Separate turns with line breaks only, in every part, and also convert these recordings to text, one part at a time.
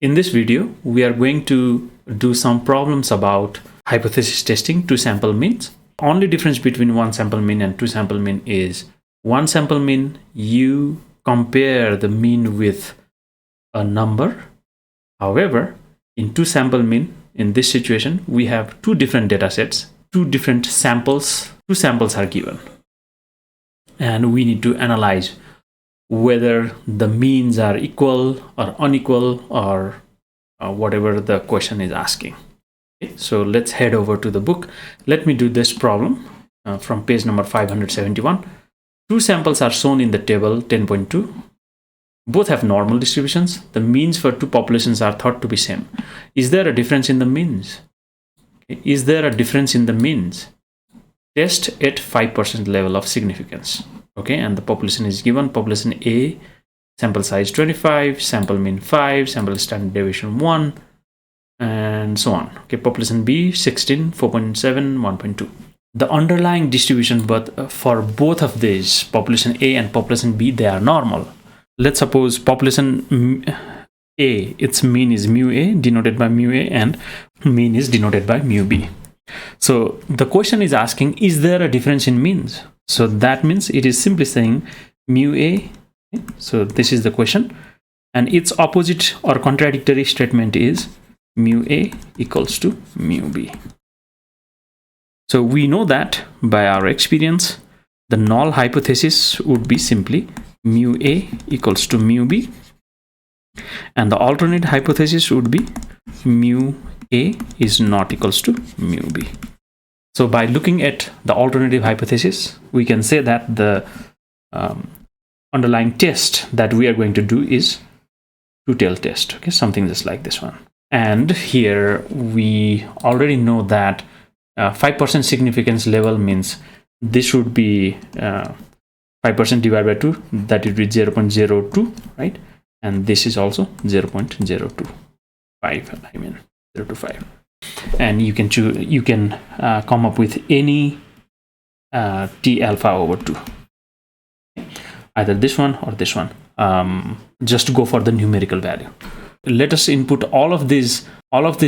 In this video, we are going to do some problems about hypothesis testing, two sample means. Only difference between one sample mean and two sample mean is one sample mean, you compare the mean with a number. However, in two sample mean, in this situation, we have two different data sets, two different samples. Two samples are given. And we need to analyze whether the means are equal or unequal or whatever the question is asking. Okay, so let's head over to the book. Let me do this problem from page number 571. Two samples are shown in the table 10.2. Both have normal distributions. The means for two populations are thought to be same. Is there a difference in the means? Okay. Is there a difference in the means? Test at 5% level of significance. Okay, and the population is given. Population A, sample size 25, sample mean 5, sample standard deviation 1, and so on. Okay, population B, 16, 4.7, 1.2. The underlying distribution for both of these, population A and population B, they are normal. Let's suppose population A, its mean is mu A, denoted by mu A, and mean is denoted by mu B. So the question is asking, is there a difference in means? So that means it is simply saying mu A. So this is the question, and its opposite or contradictory statement is mu A equals to mu B. So we know that by our experience, the null hypothesis would be simply mu A equals to mu B, and the alternate hypothesis would be mu A is not equals to mu B. So by looking at the alternative hypothesis, we can say that the underlying test that we are going to do is two-tailed test, okay, something just like this one. And here we already know that 5% significance level means this should be 5% divided by 2, that would be 0.02, right? And this is also 0.025, I mean 0 to 5. And you can choose, you can come up with any T alpha over 2, either this one or this one. Just go for the numerical value. Let us input all of this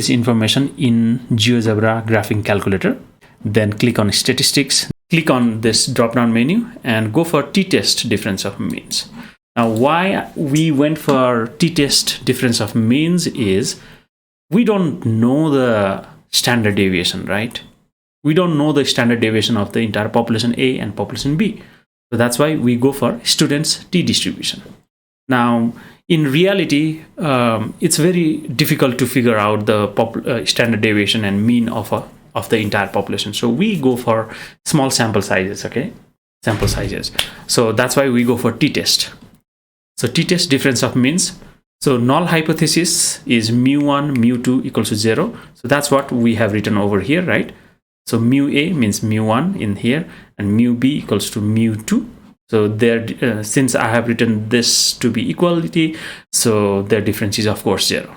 information in GeoGebra graphing calculator. Then click on statistics, click on this drop down menu and go for t-test difference of means. Now why we went for t-test difference of means is we don't know the standard deviation, right? We don't know the standard deviation of the entire population A and population B. So that's why we go for students t distribution. Now, in reality, it's very difficult to figure out the standard deviation and mean of the entire population. So we go for small sample sizes, okay? Sample sizes. So that's why we go for t-test. So t-test difference of means. So null hypothesis is mu1, mu2 equals to 0. So that's what we have written over here, right? So mu A means mu1 in here, and mu B equals to mu2. So there, since I have written this to be equality, so their difference is of course 0.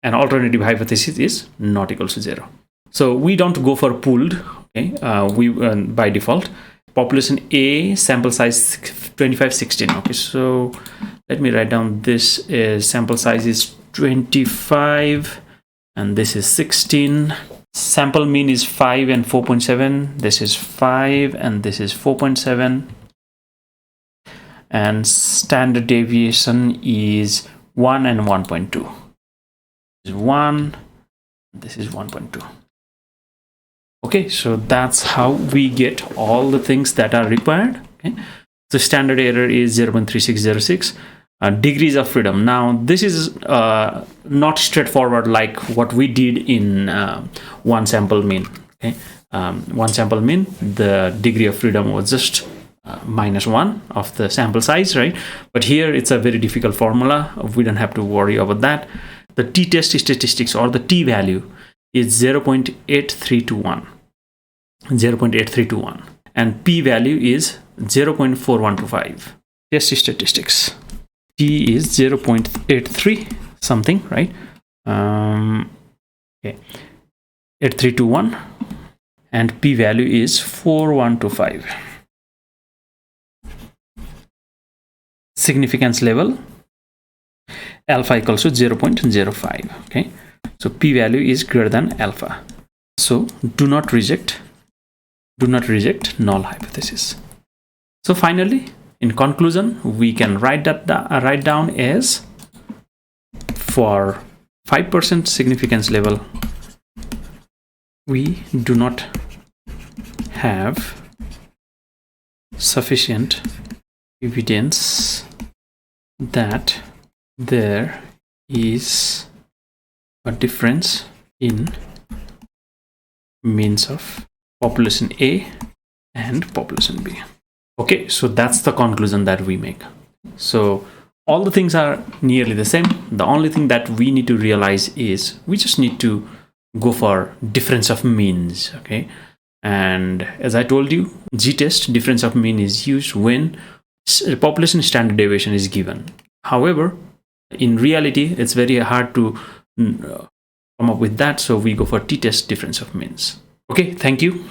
And alternative hypothesis is not equals to 0. So we don't go for pooled, okay? We by default, population A, sample size 25, 16. Okay, so let me write down this is sample size is 25 and this is 16. Sample mean is 5 and 4.7. This is 5 and this is 4.7. And standard deviation is 1 and 1.2. This is 1, this is 1.2. Okay, so that's how we get all the things that are required. Okay, so standard error is 0.3606. Degrees of freedom. Now this is not straightforward like what we did in one sample mean. Okay, one sample mean, the degree of freedom was just -1 of the sample size, right? But here it's a very difficult formula. We don't have to worry about that. The t-test statistics or the t-value is 0.8321. 0.8321, and p-value is 0.4125. Test statistics. T is 0.83 something, right? Okay, 8321, and p-value is 4125. Significance level alpha equals to 0.05. Okay, so p-value is greater than alpha. So do not reject null hypothesis. So finally, in conclusion, we can write down as for 5% significance level, we do not have sufficient evidence that there is a difference in means of population A and population B. Okay, so that's the conclusion that we make. So all the things are nearly the same. The only thing that we need to realize is we just need to go for difference of means. Okay, and as I told you, g-test, difference of mean, is used when population standard deviation is given. However, in reality, it's very hard to come up with that, so we go for t-test, difference of means. Okay, thank you.